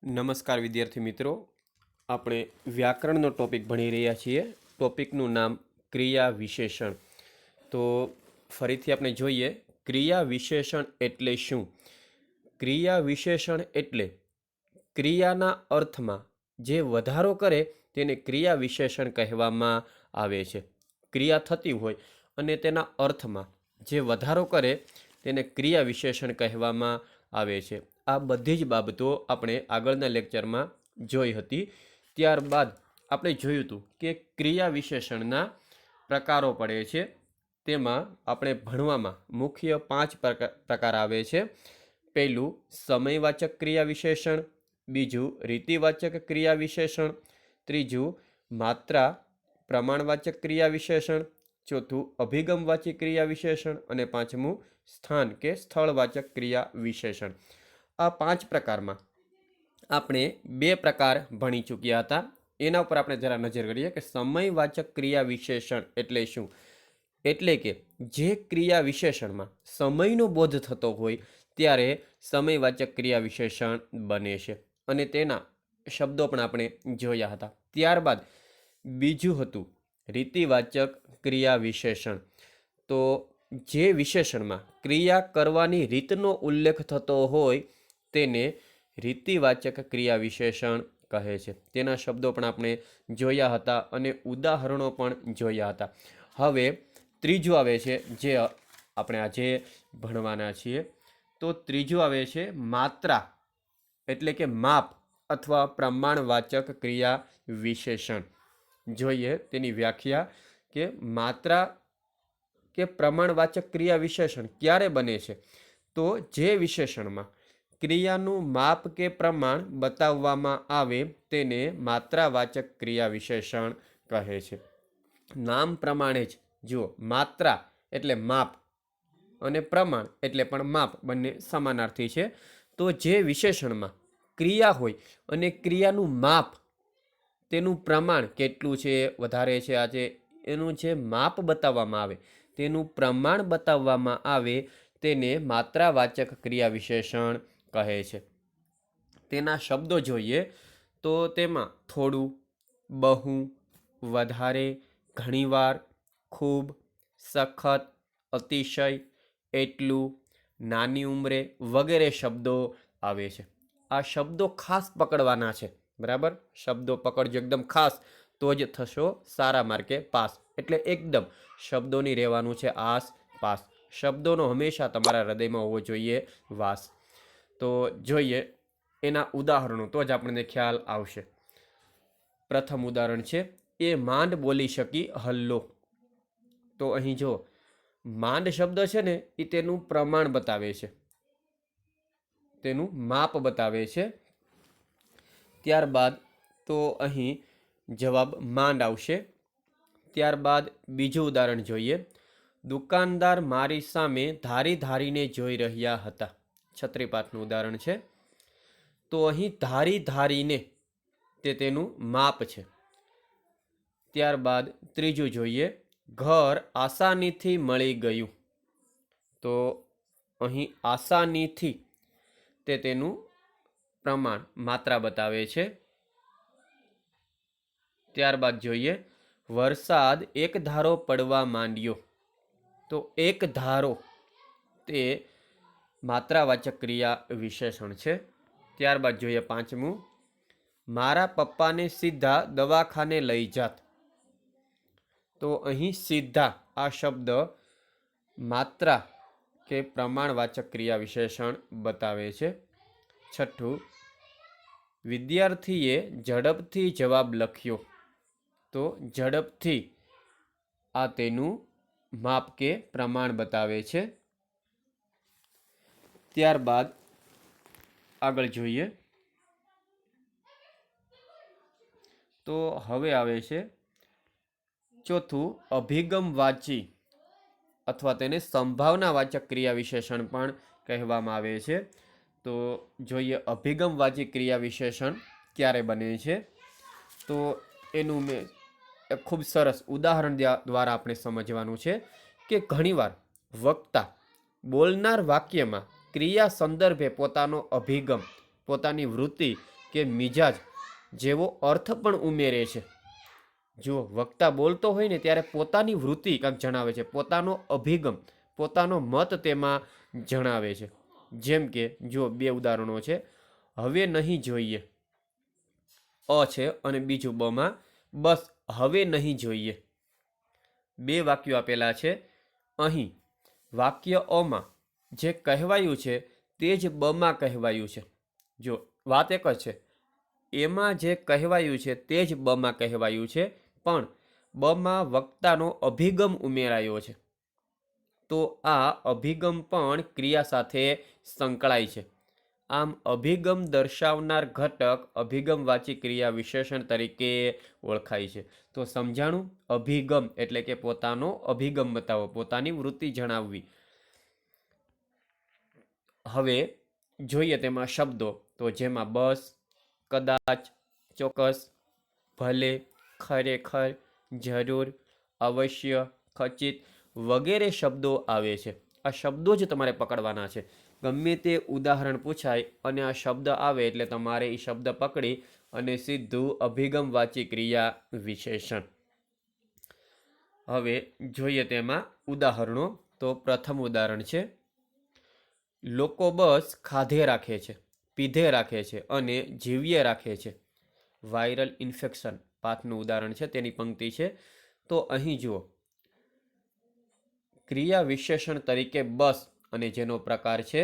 નમસ્કાર વિદ્યાર્થી મિત્રો, આપણે વ્યાકરણનો ટોપિક ભણી રહ્યા છીએ. ટોપિકનું નામ ક્રિયા વિશેષણ. તો ફરીથી આપણે જોઈએ, ક્રિયા વિશેષણ એટલે શું? ક્રિયા વિશેષણ એટલે ક્રિયાના અર્થમાં જે વધારો કરે તેને ક્રિયા વિશેષણ કહેવામાં આવે છે. ક્રિયા થતી હોય અને તેના અર્થમાં જે વધારો કરે તેને ક્રિયા વિશેષણ કહેવામાં આવે છે. આ બધી જ બાબતો આપણે આગળના લેક્ચરમાં જોઈ હતી. ત્યારબાદ આપણે જોયું હતું કે ક્રિયા વિશેષણના પ્રકારો પડે છે. તેમાં આપણે ભણવામાં મુખ્ય 5 પ્રકાર આવે છે. પહેલું સમયવાચક ક્રિયા વિશેષણ, બીજું રીતિવાચક ક્રિયા વિશેષણ, ત્રીજું માત્રા પ્રમાણવાચક ક્રિયા વિશેષણ, ચોથું અભિગમવાચી ક્રિયા વિશેષણ અને પાંચમું સ્થાન કે સ્થળવાચક ક્રિયા વિશેષણ. આ 5 પ્રકારમાં આપણે 2 પ્રકાર ભણી ચૂક્યા હતા. એના ઉપર આપણે જરા નજર કરીએ કે સમયવાચક ક્રિયા વિશેષણ એટલે શું. એટલે કે જે ક્રિયા વિશેષણમાં સમયનો બોધ થતો હોય ત્યારે સમયવાચક ક્રિયા વિશેષણ બને છે અને તેના શબ્દો પણ આપણે જોયા હતા. ત્યારબાદ બીજું હતું રીતિવાચક ક્રિયા વિશેષણ. તો જે વિશેષણમાં ક્રિયા કરવાની રીતનો ઉલ્લેખ થતો હોય તેને રીતિવાચક ક્રિયા વિશેષણ કહે છે. તેના શબ્દો પણ આપણે જોયા હતા અને ઉદાહરણો પણ જોયા હતા. હવે ત્રીજું આવે છે જે આપણે આજે ભણવાના છીએ. તો ત્રીજું આવે છે માત્રા એટલે કે માપ અથવા પ્રમાણવાચક ક્રિયા વિશેષણ. જોઈએ તેની વ્યાખ્યા કે માત્રા કે પ્રમાણવાચક ક્રિયા વિશેષણ ક્યારે બને છે? તો જે વિશેષણમાં ક્રિયાનું માપ કે પ્રમાણ બતાવવામાં આવે તેને માત્રાવાચક ક્રિયા વિશેષણ કહે છે. નામ પ્રમાણે જ જુઓ, માત્રા એટલે માપ અને પ્રમાણ એટલે પણ માપ, બંને સમાનાર્થી છે. તો જે વિશેષણમાં ક્રિયા હોય અને ક્રિયાનું માપ, તેનું પ્રમાણ કેટલું છે, વધારે છે, આ છે, એનું જે માપ બતાવવામાં આવે, તેનું પ્રમાણ બતાવવામાં આવે તેને માત્રાવાચક ક્રિયા વિશેષણ કહે છે. તેના શબ્દો જોઈએ તો તેમાં થોડું, બહુ, વધારે, ઘણીવાર, ખૂબ, સખત, અતિશય, એટલું, નાની ઉંમરે વગેરે શબ્દો આવે છે. આ શબ્દો ખાસ પકડવાના છે, બરાબર? શબ્દો પકડજો એકદમ ખાસ, તો જ થશો સારા માર્કે પાસ. એટલે એકદમ શબ્દોની રહેવાનું છે આસપાસ. શબ્દોનો હંમેશા તમારા હૃદયમાં હોવો જોઈએ વાસ. તો જોઈએ એના ઉદાહરણો, તો જ આપણને ખ્યાલ આવશે. પ્રથમ ઉદાહરણ છે, એ માંડ બોલી શકી હલ્લો. તો અહીં જો માંડ શબ્દ છે ને, એ તેનું પ્રમાણ બતાવે છે, તેનું માપ બતાવે છે. ત્યારબાદ તો અહીં જવાબ માંડ આવશે. ત્યારબાદ બીજું ઉદાહરણ જોઈએ, દુકાનદાર મારી સામે ધારી ધારીને જોઈ રહ્યા હતા. છત્રીપાઠનું ઉદાહરણ છે. તો અહીં ધારી ધારીને તે તેનું માપ છે. ત્યારબાદ ત્રીજું જોઈએ, ઘર આસાનીથી મળી ગયું. તો અહીં આસાનીથી તે તેનું પ્રમાણ, માત્રા બતાવે છે. ત્યારબાદ જોઈએ, વરસાદ એક ધારો પડવા માંડ્યો. તો એક ધારો તે માત્રાવાચક ક્રિયા વિશેષણ છે. ત્યારબાદ જોઈએ પાંચમું, મારા પપ્પાને સીધા દવાખાને લઈ જાત. તો અહીં સીધા આ શબ્દ માત્રા કે પ્રમાણવાચક ક્રિયા વિશેષણ બતાવે છે. છઠ્ઠું, વિદ્યાર્થીએ ઝડપથી જવાબ લખ્યો. તો ઝડપથી આ તેનું માપ કે પ્રમાણ બતાવે છે. ત્યારબાદ આગળ જોઈએ તો હવે આવે છે ચોથું, અભિગમવાચી અથવા તેને સંભાવનાવાચક ક્રિયા વિશેષણ પણ કહેવામાં આવે છે. તો જોઈએ અભિગમવાચી ક્રિયા વિશેષણ ક્યારે બને છે. તો એનું મેં ખૂબ સરસ ઉદાહરણ દ્વારા આપણે સમજવાનું છે કે ઘણીવાર વક્તા બોલનાર વાક્યમાં ક્રિયા સંદર્ભે પોતાનો અભિગમ, પોતાની વૃત્તિ કે મિજાજ જેવો અર્થ પણ ઉમેરે છે. જો વક્તા બોલતો હોય ને ત્યારે પોતાની વૃત્તિ કાંક જણાવે છે, પોતાનો અભિગમ, પોતાનો મત તેમાં જણાવે છે. જેમ કે જો બે ઉદાહરણો છે. હવે નહીં જોઈએ અ છે અને બીજું બમાં બસ હવે નહીં જોઈએ. બે વાક્યો આપેલા છે. અહીં વાક્ય અમાં જે કહેવાયું છે તે જ બમાં કહેવાયું છે. જો વાત એક જ છે, એમાં જે કહેવાયું છે તે જ બમાં કહેવાયું છે, પણ બમાં વક્તાનો અભિગમ ઉમેરાયો છે. તો આ અભિગમ પણ ક્રિયા સાથે સંકળાય છે. આમ અભિગમ દર્શાવનાર ઘટક અભિગમવાચી ક્રિયા વિશેષણ તરીકે ઓળખાય છે. તો સમજાણું? અભિગમ એટલે કે પોતાનો અભિગમ બતાવો, પોતાની વૃત્તિ જણાવવી. હવે જોઈએ તેમાં શબ્દો. તો જેમાં બસ, કદાચ, ચોક્કસ, ભલે, ખરેખર, જરૂર, અવશ્ય, ખચિત વગેરે શબ્દો આવે છે. આ શબ્દો જ તમારે પકડવાના છે. ગમે તે ઉદાહરણ પૂછાય અને આ શબ્દ આવે એટલે તમારે એ શબ્દ પકડી અને સીધું અભિગમવાચી ક્રિયા વિશેષણ. હવે જોઈએ તેમાં ઉદાહરણો. તો પ્રથમ ઉદાહરણ છે, લોકો બસ ખાધે રાખે છે, પીધે રાખે છે અને જીવ્યે રાખે છે. વાયરલ ઇન્ફેક્શન પાઠનું ઉદાહરણ છે, તેની પંક્તિ છે. તો અહીં જુઓ, ક્રિયા વિશેષણ તરીકે બસ અને જેનો પ્રકાર છે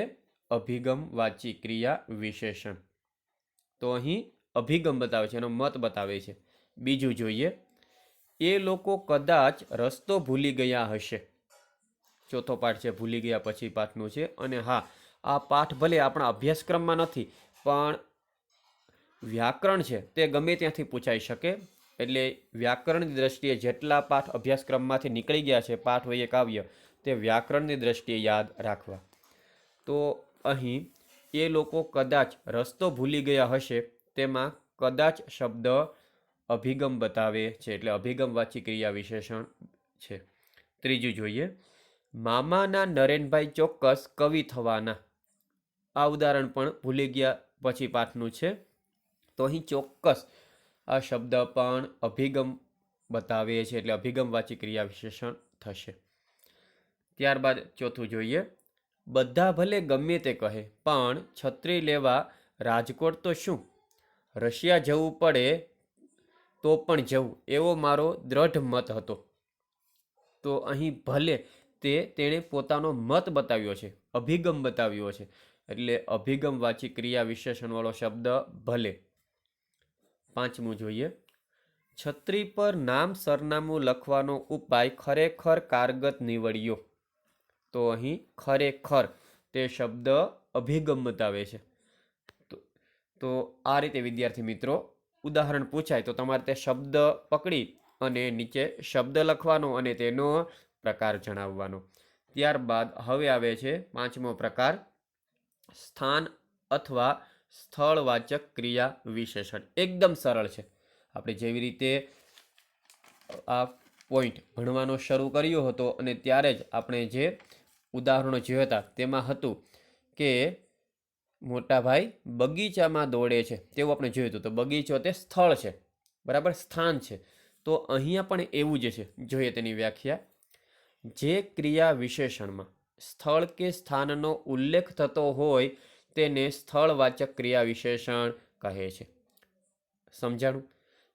અભિગમવાચી ક્રિયા વિશેષણ. તો અહીં અભિગમ બતાવે છે, એનો મત બતાવે છે. બીજું જોઈએ, એ લોકો કદાચ રસ્તો ભૂલી ગયા હશે. ચોથો પાઠ છે, ભૂલી ગયા પછી પાઠનું છે. અને હા, આ પાઠ ભલે આપણા અભ્યાસક્રમમાં નથી, પણ વ્યાકરણ છે તે ગમે ત્યાંથી પૂછાઈ શકે. એટલે વ્યાકરણની દ્રષ્ટિએ જેટલા પાઠ અભ્યાસક્રમમાંથી નીકળી ગયા છે, પાઠ વયે કાવ્ય, તે વ્યાકરણની દ્રષ્ટિએ યાદ રાખવા. તો અહીં એ લોકો કદાચ રસ્તો ભૂલી ગયા હશે, તેમાં કદાચ શબ્દ અભિગમ બતાવે છે, એટલે અભિગમવાચી ક્રિયા વિશેષણ છે. ત્રીજું જોઈએ, મામાના નરેનભાઈ ચોક્કસ કવિ થવાના. આ ઉદાહરણ પણ ભૂલી ગયા પછી પાઠનું છે. તો અહીં ચોક્કસ આ શબ્દ પણ અભિગમ બતાવે છે, એટલે અભિગમવાચી ક્રિયા વિશેષણ થશે. ત્યારબાદ ચોથું જોઈએ, બધા ભલે ગમે તે કહે પણ છત્રી લેવા રાજકોટ તો શું, રશિયા જવું પડે તો પણ જવું, એવો મારો દ્રઢ મત હતો. તો અહીં ભલે તેણે પોતાનો મત બતાવ્યો છે, અભિગમ બતાવ્યો છે, એટલે અભિગમવાચી ક્રિયા વિશેષણવાળો શબ્દ ભલે. પાંચમું જોઈએ, છત્રી પર નામ સરનામું લખવાનો ઉપાય ખરેખર કારગત નીવડ્યો. તો અહીં ખરેખર તે શબ્દ અભિગમ બતાવે છે. તો આ રીતે વિદ્યાર્થી મિત્રો, ઉદાહરણ પૂછાય તો તમારે તે શબ્દ પકડી અને નીચે શબ્દ લખવાનો અને તેનો પ્રકાર જણાવવાનો. ત્યારબાદ હવે આવે છે પાંચમો પ્રકાર, સ્થાન અથવા સ્થળવાચક ક્રિયા વિશેષણ. એકદમ સરળ છે. આપણે જેવી રીતે આ પોઈન્ટ ભણવાનો શરૂ કર્યો હતો અને ત્યારે જ આપણે જે ઉદાહરણો જોયા હતા તેમાં હતું કે મોટા ભાઈ બગીચામાં દોડે છે, તેવું આપણે જોયું હતું. તો બગીચો તે સ્થળ છે, બરાબર, સ્થાન છે. તો અહીંયા પણ એવું જ છે. જોઈએ તેની વ્યાખ્યા. જે ક્રિયા વિશેષણમાં સ્થળ કે સ્થાનનો ઉલ્લેખ થતો હોય તેને સ્થળવાચક ક્રિયા વિશેષણ કહે છે. સમજાણું?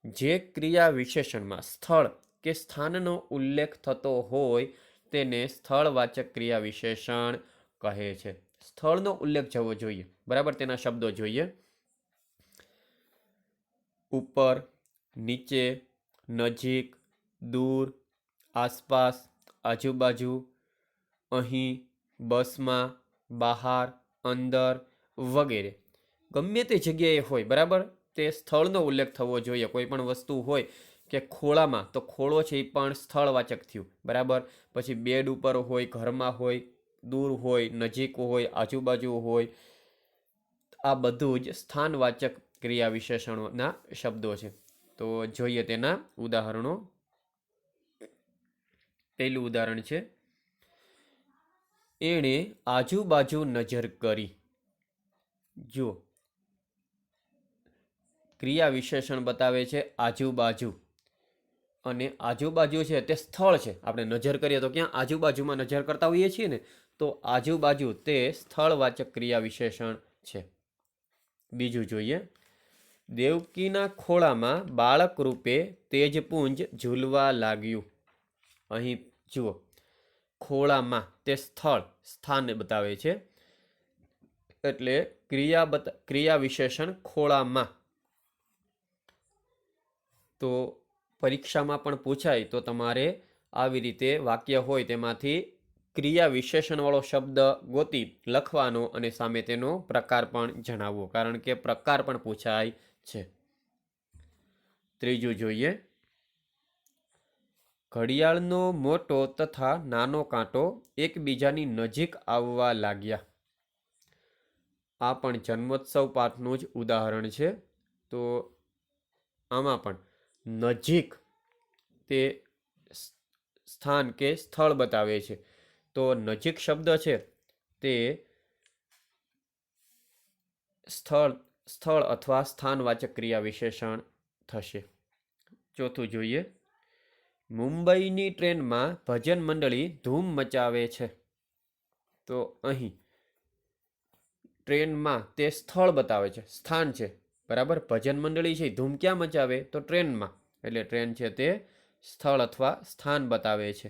જે ક્રિયા વિશેષણમાં સ્થળ કે સ્થાનનો ઉલ્લેખ થતો હોય તેને સ્થળવાચક ક્રિયા વિશેષણ કહે છે. સ્થળનો ઉલ્લેખ થવો જોઈએ, બરાબર. તેના શબ્દો જોઈએ, ઉપર, નીચે, નજીક, દૂર, આસપાસ, આજુબાજુ, અહીં, બસમાં, બહાર, અંદર વગેરે. ગમે તે જગ્યાએ હોય, બરાબર, તે સ્થળનો ઉલ્લેખ થવો જોઈએ. કોઈ પણ વસ્તુ હોય કે ખોળામાં, તો ખોળો છે એ પણ સ્થળવાચક થયું, બરાબર. પછી બેડ ઉપર હોય, ઘરમાં હોય, દૂર હોય, નજીક હોય, આજુબાજુ હોય, આ બધું જ સ્થાનવાચક ક્રિયા વિશેષણોના શબ્દો છે. તો જોઈએ તેના ઉદાહરણો. પહેલું ઉદાહરણ છે, એણે આજુબાજુ નજર કરી. જો ક્રિયા વિશેષણ બતાવે છે આજુબાજુ, અને આજુબાજુ છે તે સ્થળ છે. આપણે નજર કરીએ તો ક્યાં આજુબાજુમાં નજર કરતા હોઈએ છીએ ને, તો આજુબાજુ તે સ્થળવાચક ક્રિયા વિશેષણ છે. બીજું જોઈએ, દેવકીના ખોળામાં બાળક રૂપે તેજપુંજ ઝૂલવા લાગ્યું. અહીં જુઓ, ખોળામાં તે સ્થાનને બતાવે છે, એટલે ક્રિયા વિશેષણ ખોળામાં. તો પરીક્ષામાં પણ પૂછાય તો તમારે આવી રીતે વાક્ય હોય તેમાંથી ક્રિયા વિશેષણવાળો શબ્દ ગોતી લખવાનો અને સામે તેનો પ્રકાર પણ જણાવવો, કારણ કે પ્રકાર પણ પૂછાય છે. ત્રીજું જોઈએ, ઘડિયાળનો મોટો તથા નાનો કાંટો એકબીજાની નજીક આવવા લાગ્યા. આ પણ જન્મોત્સવ પાઠનું જ ઉદાહરણ છે. તો આમાં પણ નજીક તે સ્થાન કે સ્થળ બતાવે છે. તો નજીક શબ્દ છે તે સ્થળ અથવા સ્થાનવાચક ક્રિયા વિશેષણ થશે. ચોથું જોઈએ, મુંબઈની ટ્રેનમાં ભજન મંડળી ધૂમ મચાવે છે. તો અહીં ટ્રેનમાં તે સ્થળ બતાવે છે, સ્થાન છે, બરાબર. ભજન મંડળી છે ધૂમ ક્યાં મચાવે? તો ટ્રેનમાં, એટલે ટ્રેન છે તે સ્થળ અથવા સ્થાન બતાવે છે.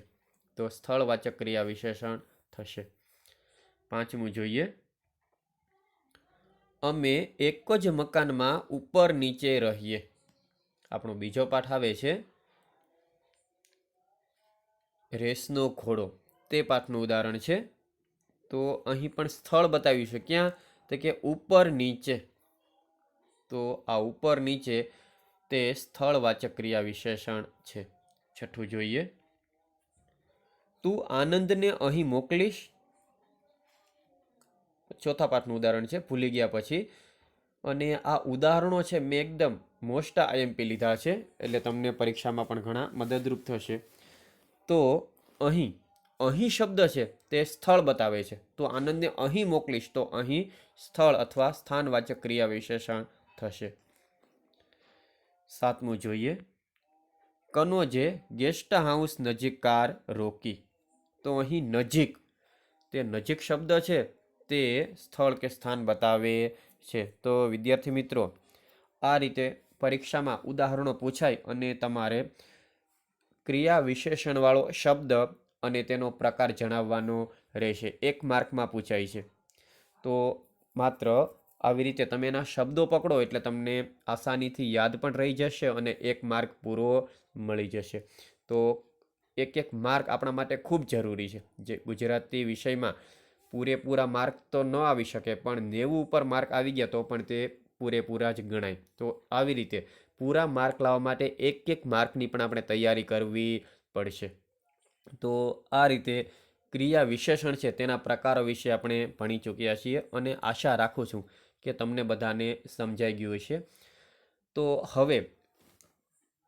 તો સ્થળવાચક ક્રિયા વિશેષણ થશે. પાંચમું જોઈએ, અમે એક જ મકાનમાં ઉપર નીચે રહીએ. આપણો બીજો પાઠ આવે છે રેસનો ઘોડો, તે પાઠનું ઉદાહરણ છે. તો અહીં પણ સ્થળ બતાવ્યું છે, ક્યાં? તો કે ઉપર નીચે. તો આ ઉપર નીચે તે સ્થળવાચક ક્રિયા વિશેષણ છે. છઠ્ઠું જોઈએ, તું આનંદને અહીં મોકલીશ. ચોથા પાઠનું ઉદાહરણ છે, ભૂલી ગયા પછી. અને આ ઉદાહરણો છે મેં એકદમ મોસ્ટ આઈએમપી લીધા છે, એટલે તમને પરીક્ષામાં પણ ઘણા મદદરૂપ થશે. તો અહીં શબ્દ છે તે સ્થળ બતાવે છે. તો આનંદને અહીં મોકલીશ, તો અહીં સ્થળ અથવા સ્થાનવાચક ક્રિયા વિશેષણ થશે. સાતમું જોઈએ, કનોજે ગેસ્ટ હાઉસ નજીક કાર રોકી. તો અહીં નજીક, તે નજીક શબ્દ છે તે સ્થળ કે સ્થાન બતાવે છે. તો વિદ્યાર્થી મિત્રો, આ રીતે પરીક્ષામાં ઉદાહરણો પૂછાય અને તમારે ક્રિયા વિશેષણવાળો શબ્દ અને તેનો પ્રકાર જણાવવાનો રહેશે. 1 માર્કમાં પૂછાય છે. તો માત્ર આવી રીતે તમે એના શબ્દો પકડો એટલે તમને આસાનીથી યાદ પણ રહી જશે અને 1 માર્ક પૂરો મળી જશે. તો 1 માર્ક આપણા માટે ખૂબ જરૂરી છે. જે ગુજરાતી વિષયમાં પૂરેપૂરા માર્ક તો ન આવી શકે, પણ 90 ઉપર માર્ક આવી ગયા તો પણ તે પૂરેપૂરા જ ગણાય. તો આવી રીતે પૂરા માર્ક લાવવા માટે 1 માર્કની પણ આપણે તૈયારી કરવી પડશે. તો આ રીતે ક્રિયા વિશેષણ છે તેના પ્રકારો વિશે આપણે ભણી ચૂક્યા છીએ, અને આશા રાખું છું કે તમને બધાને સમજાઈ ગયું હશે. તો હવે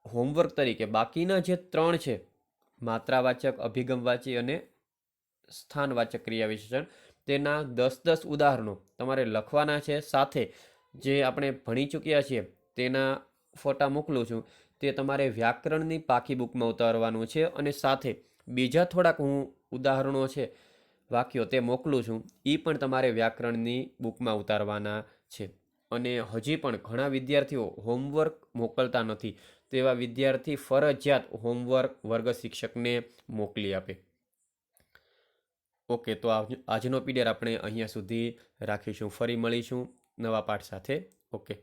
હોમવર્ક તરીકે બાકીના જે 3 છે, માત્રાવાચક, અભિગમવાચી અને સ્થાનવાચક ક્રિયા વિશેષણ, તેના 10 ઉદાહરણો તમારે લખવાના છે. સાથે જે આપણે ભણી ચૂક્યા છીએ તેના ફોટા મોકલું છું, તે તમારે વ્યાકરણની પાકી બુકમાં ઉતારવાનું છે. અને સાથે બીજા થોડાક હું ઉદાહરણો છે, વાક્યો તે મોકલું છું, એ પણ તમારે વ્યાકરણની બુકમાં ઉતારવાના છે. અને હજી પણ ઘણા વિદ્યાર્થીઓ હોમવર્ક મોકલતા નથી, તેવા વિદ્યાર્થી ફરજિયાત હોમવર્ક વર્ગ શિક્ષકને મોકલી આપે. ઓકે, તો આજનો પીરિયડ આપણે અહીંયા સુધી રાખીશું. ફરી મળીશું નવા પાઠ સાથે. ઓકે.